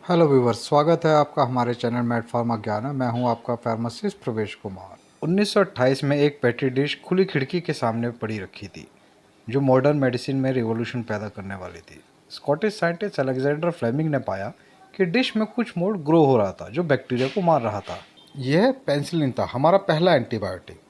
Hello viewers, स्वागत है आपका हमारे चैनल मेड फार्मा ज्ञान। मैं हूं आपका फार्मासिस्ट प्रवेश कुमार। 1928 में एक पेट्री डिश खुली खिड़की के सामने पड़ी रखी थी, जो मॉडर्न मेडिसिन में रिवॉल्यूशन पैदा करने वाली थी। स्कॉटिश साइंटिस्ट अलेक्जेंडर फ्लेमिंग ने पाया कि डिश में कुछ मोड ग्रो हो रहा था, जो बैक्टीरिया को मार रहा था। यह पेनिसिलिन था, हमारा पहला एंटीबायोटिक।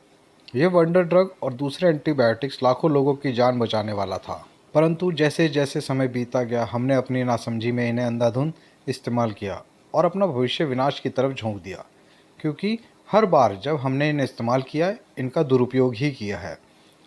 यह वंडर ड्रग और दूसरे एंटीबायोटिक्स लाखों लोगों की जान बचाने वाला था। परंतु जैसे जैसे समय बीता गया, हमने अपनी नासमझी में इन्हें अंधाधुंध इस्तेमाल किया और अपना भविष्य विनाश की तरफ झोंक दिया, क्योंकि हर बार जब हमने इन्हें इस्तेमाल किया, इनका दुरुपयोग ही किया है,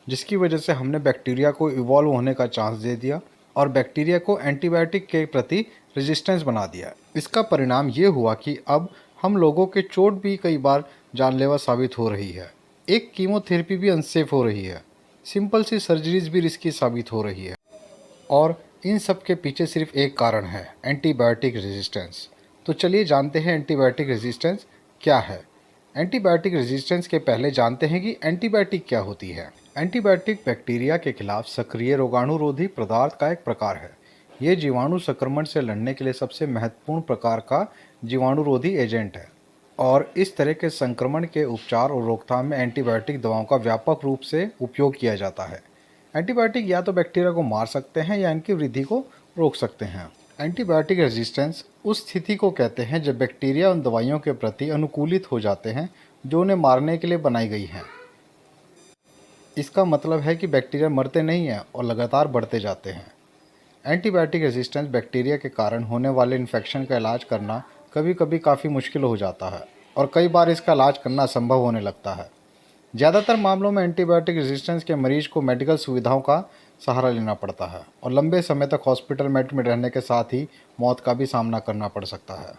जिसकी वजह से हमने बैक्टीरिया को इवॉल्व होने का चांस दे दिया और बैक्टीरिया को एंटीबायोटिक के प्रति रेजिस्टेंस बना दिया। इसका परिणाम ये हुआ कि अब हम लोगों के चोट भी कई बार जानलेवा साबित हो रही है। एक कीमोथेरेपी भी अनसेफ हो रही है। सिंपल सी सर्जरीज भी रिस्की साबित हो रही है। और इन सब के पीछे सिर्फ एक कारण है, एंटीबायोटिक रेजिस्टेंस। तो चलिए जानते हैं एंटीबायोटिक रेजिस्टेंस क्या है। एंटीबायोटिक रेजिस्टेंस के पहले जानते हैं कि एंटीबायोटिक क्या होती है। एंटीबायोटिक बैक्टीरिया के खिलाफ सक्रिय रोगाणुरोधी पदार्थ का एक प्रकार है। ये जीवाणु संक्रमण से लड़ने के लिए सबसे महत्वपूर्ण प्रकार का जीवाणुरोधी एजेंट है और इस तरह के संक्रमण के उपचार और रोकथाम में एंटीबायोटिक दवाओं का व्यापक रूप से उपयोग किया जाता है। एंटीबायोटिक या तो बैक्टीरिया को मार सकते हैं या इनकी वृद्धि को रोक सकते हैं। एंटीबायोटिक रेजिस्टेंस उस स्थिति को कहते हैं जब बैक्टीरिया उन दवाइयों के प्रति अनुकूलित हो जाते हैं जो उन्हें मारने के लिए बनाई गई हैं। इसका मतलब है कि बैक्टीरिया मरते नहीं हैं और लगातार बढ़ते जाते हैं। एंटीबायोटिक रेजिस्टेंस बैक्टीरिया के कारण होने वाले इन्फेक्शन का इलाज करना कभी कभी काफ़ी मुश्किल हो जाता है और कई बार इसका इलाज करना असंभव होने लगता है। ज़्यादातर मामलों में एंटीबायोटिक रेजिस्टेंस के मरीज को मेडिकल सुविधाओं का सहारा लेना पड़ता है और लंबे समय तक हॉस्पिटल बेड में रहने के साथ ही मौत का भी सामना करना पड़ सकता है।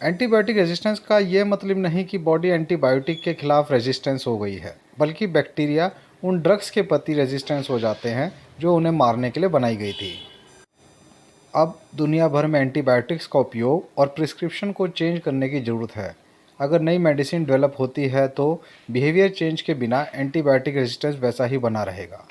एंटीबायोटिक रेजिस्टेंस का ये मतलब नहीं कि बॉडी एंटीबायोटिक के खिलाफ रेजिस्टेंस हो गई है, बल्कि बैक्टीरिया उन ड्रग्स के प्रति रेजिस्टेंस हो जाते हैं जो उन्हें मारने के लिए बनाई गई थी। अब दुनिया भर में एंटीबायोटिक्स का उपयोग और प्रिस्क्रिप्शन को चेंज करने की ज़रूरत है। अगर नई मेडिसिन डेवलप होती है तो बिहेवियर चेंज के बिना एंटीबायोटिक रेजिस्टेंस वैसा ही बना रहेगा।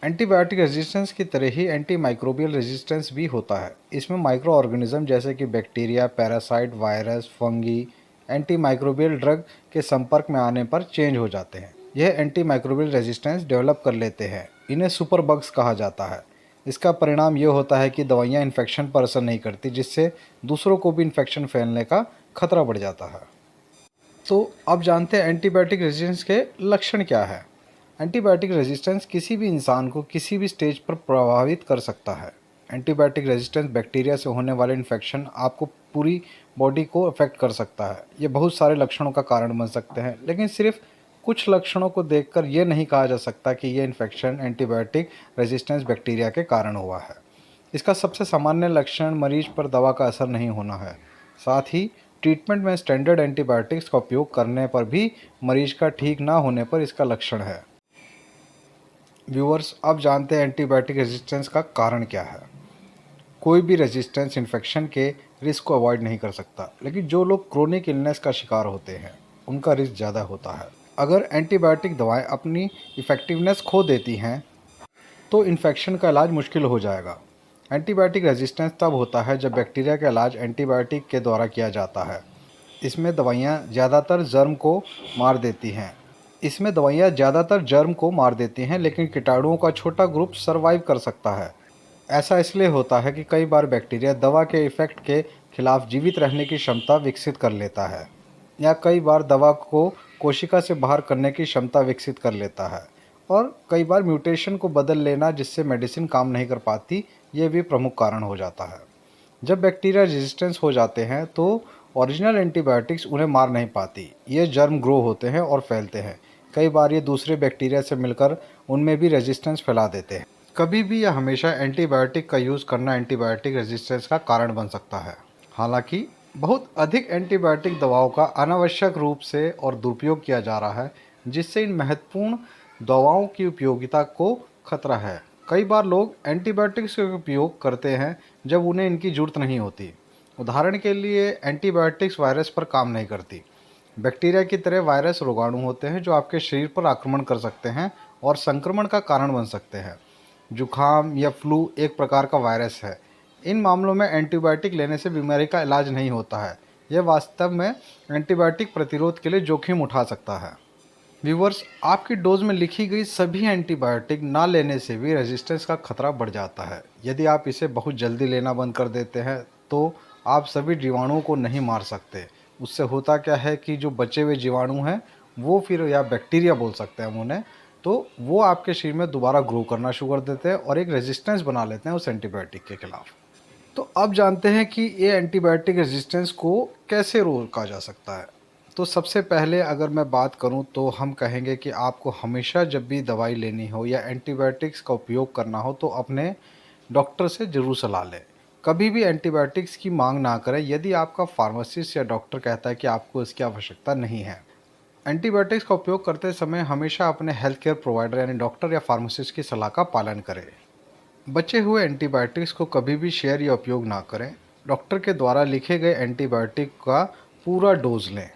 एंटीबायोटिक रेजिस्टेंस की तरह ही एंटी माइक्रोबियल रेजिस्टेंस भी होता है। इसमें माइक्रो ऑर्गेनिज्म जैसे कि bacteria, parasite, virus, fungi anti microbial drug के संपर्क में आने पर चेंज हो जाते हैं। यह एंटी माइक्रोबियल रेजिस्टेंस डेवलप कर लेते हैं। इन्हें सुपर बग्स कहा जाता है। इसका परिणाम ये होता है कि दवाइयाँ इन्फेक्शन पर असर नहीं करती, जिससे दूसरों को भी इन्फेक्शन फैलने का खतरा बढ़ जाता है। तो अब जानते हैं एंटीबायोटिक रेजिस्टेंस के लक्षण क्या है। एंटीबायोटिक रेजिस्टेंस किसी भी इंसान को किसी भी स्टेज पर प्रभावित कर सकता है। एंटीबायोटिक रेजिस्टेंस बैक्टीरिया से होने वाले इन्फेक्शन आपको पूरी बॉडी को अफेक्ट कर सकता है। ये बहुत सारे लक्षणों का कारण बन सकते हैं, लेकिन सिर्फ कुछ लक्षणों को देखकर ये नहीं कहा जा सकता कि ये इन्फेक्शन एंटीबायोटिक रेजिस्टेंस बैक्टीरिया के कारण हुआ है। इसका सबसे सामान्य लक्षण मरीज पर दवा का असर नहीं होना है। साथ ही ट्रीटमेंट में स्टैंडर्ड एंटीबायोटिक्स का उपयोग करने पर भी मरीज का ठीक ना होने पर इसका लक्षण है। व्यूअर्स, अब जानते हैं एंटीबायोटिक रेजिस्टेंस का कारण क्या है। कोई भी रेजिस्टेंस इन्फेक्शन के रिस्क को अवॉइड नहीं कर सकता, लेकिन जो लोग क्रोनिक इलनेस का शिकार होते हैं उनका रिस्क ज़्यादा होता है। अगर एंटीबायोटिक दवाएं अपनी इफ़ेक्टिवनेस खो देती हैं तो इन्फेक्शन का इलाज मुश्किल हो जाएगा। एंटीबायोटिक रेजिस्टेंस तब होता है जब बैक्टीरिया का इलाज एंटीबायोटिक के द्वारा किया जाता है। इसमें दवाइयाँ ज़्यादातर जर्म को मार देती हैं, लेकिन कीटाणुओं का छोटा ग्रुप सर्वाइव कर सकता है। ऐसा इसलिए होता है कि कई बार बैक्टीरिया दवा के इफ़ेक्ट के खिलाफ जीवित रहने की क्षमता विकसित कर लेता है, या कई बार दवा को कोशिका से बाहर करने की क्षमता विकसित कर लेता है, और कई बार म्यूटेशन को बदल लेना जिससे मेडिसिन काम नहीं कर पाती, ये भी प्रमुख कारण हो जाता है। जब बैक्टीरिया रेजिस्टेंस हो जाते हैं तो ओरिजिनल एंटीबायोटिक्स उन्हें मार नहीं पाती। ये जर्म ग्रो होते हैं और फैलते हैं। कई बार ये दूसरे बैक्टीरिया से मिलकर उनमें भी रेजिस्टेंस फैला देते हैं। कभी भी या हमेशा एंटीबायोटिक का यूज़ करना एंटीबायोटिक रेजिस्टेंस का कारण बन सकता है। हालांकि बहुत अधिक एंटीबायोटिक दवाओं का अनावश्यक रूप से और दुरुपयोग किया जा रहा है, जिससे इन महत्वपूर्ण दवाओं की उपयोगिता को खतरा है। कई बार लोग एंटीबायोटिक्स का उपयोग करते हैं जब उन्हें इनकी ज़रूरत नहीं होती। उदाहरण के लिए एंटीबायोटिक्स वायरस पर काम नहीं करती। बैक्टीरिया की तरह वायरस रोगाणु होते हैं जो आपके शरीर पर आक्रमण कर सकते हैं और संक्रमण का कारण बन सकते हैं। जुखाम या फ्लू एक प्रकार का वायरस है। इन मामलों में एंटीबायोटिक लेने से बीमारी का इलाज नहीं होता है। यह वास्तव में एंटीबायोटिक प्रतिरोध के लिए जोखिम उठा सकता है। व्यूवर्स, आपकी डोज में लिखी गई सभी एंटीबायोटिक ना लेने से भी रेजिस्टेंस का खतरा बढ़ जाता है। यदि आप इसे बहुत जल्दी लेना बंद कर देते हैं तो आप सभी जीवाणुओं को नहीं मार सकते। उससे होता क्या है कि जो बचे हुए जीवाणु हैं वो फिर, या बैक्टीरिया बोल सकते हैं हम उन्हें, तो वो आपके शरीर में दोबारा ग्रो करना शुरू कर देते हैं और एक रेजिस्टेंस बना लेते हैं उस एंटीबायोटिक के खिलाफ। तो अब जानते हैं कि ये एंटीबायोटिक रेजिस्टेंस को कैसे रोका जा सकता है। तो सबसे पहले अगर मैं बात करूं तो हम कहेंगे कि आपको हमेशा जब भी दवाई लेनी हो या एंटीबायोटिक्स का उपयोग करना हो तो अपने डॉक्टर से ज़रूर सलाह लें। कभी भी एंटीबायोटिक्स की मांग ना करें यदि आपका फार्मासिस्ट या डॉक्टर कहता है कि आपको इसकी आवश्यकता नहीं है। एंटीबायोटिक्स का उपयोग करते समय हमेशा अपने हेल्थ केयर प्रोवाइडर यानी डॉक्टर या फार्मासिस्ट की सलाह का पालन करें। बचे हुए एंटीबायोटिक्स को कभी भी शेयर या उपयोग ना करें। डॉक्टर के द्वारा लिखे गए एंटीबायोटिक का पूरा डोज लें।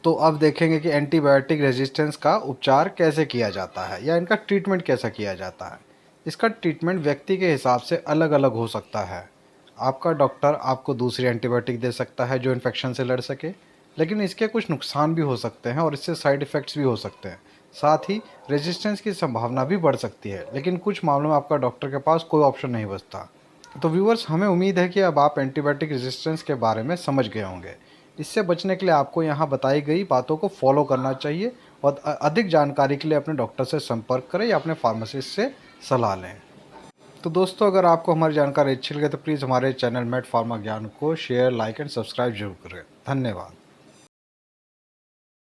तो अब देखेंगे कि एंटीबायोटिक रेजिस्टेंस का उपचार कैसे किया जाता है या इनका ट्रीटमेंट कैसा किया जाता है। इसका ट्रीटमेंट व्यक्ति के हिसाब से अलग अलग हो सकता है। आपका डॉक्टर आपको दूसरी एंटीबायोटिक दे सकता है जो इन्फेक्शन से लड़ सके, लेकिन इसके कुछ नुकसान भी हो सकते हैं और इससे साइड इफ़ेक्ट्स भी हो सकते हैं। साथ ही रेजिस्टेंस की संभावना भी बढ़ सकती है, लेकिन कुछ मामलों में आपका डॉक्टर के पास कोई ऑप्शन नहीं बचता। तो व्यूवर्स, हमें उम्मीद है कि अब आप एंटीबायोटिक रेजिस्टेंस के बारे में समझ गए होंगे। इससे बचने के लिए आपको यहाँ बताई गई बातों को फॉलो करना चाहिए और अधिक जानकारी के लिए अपने डॉक्टर से संपर्क करें या अपने फार्मासिस्ट से सलाह लें। तो दोस्तों, अगर आपको हमारी जानकारी अच्छी लगे तो प्लीज़ हमारे चैनल मेड फार्मा ज्ञान को शेयर, लाइक एंड सब्सक्राइब जरूर करें। धन्यवाद।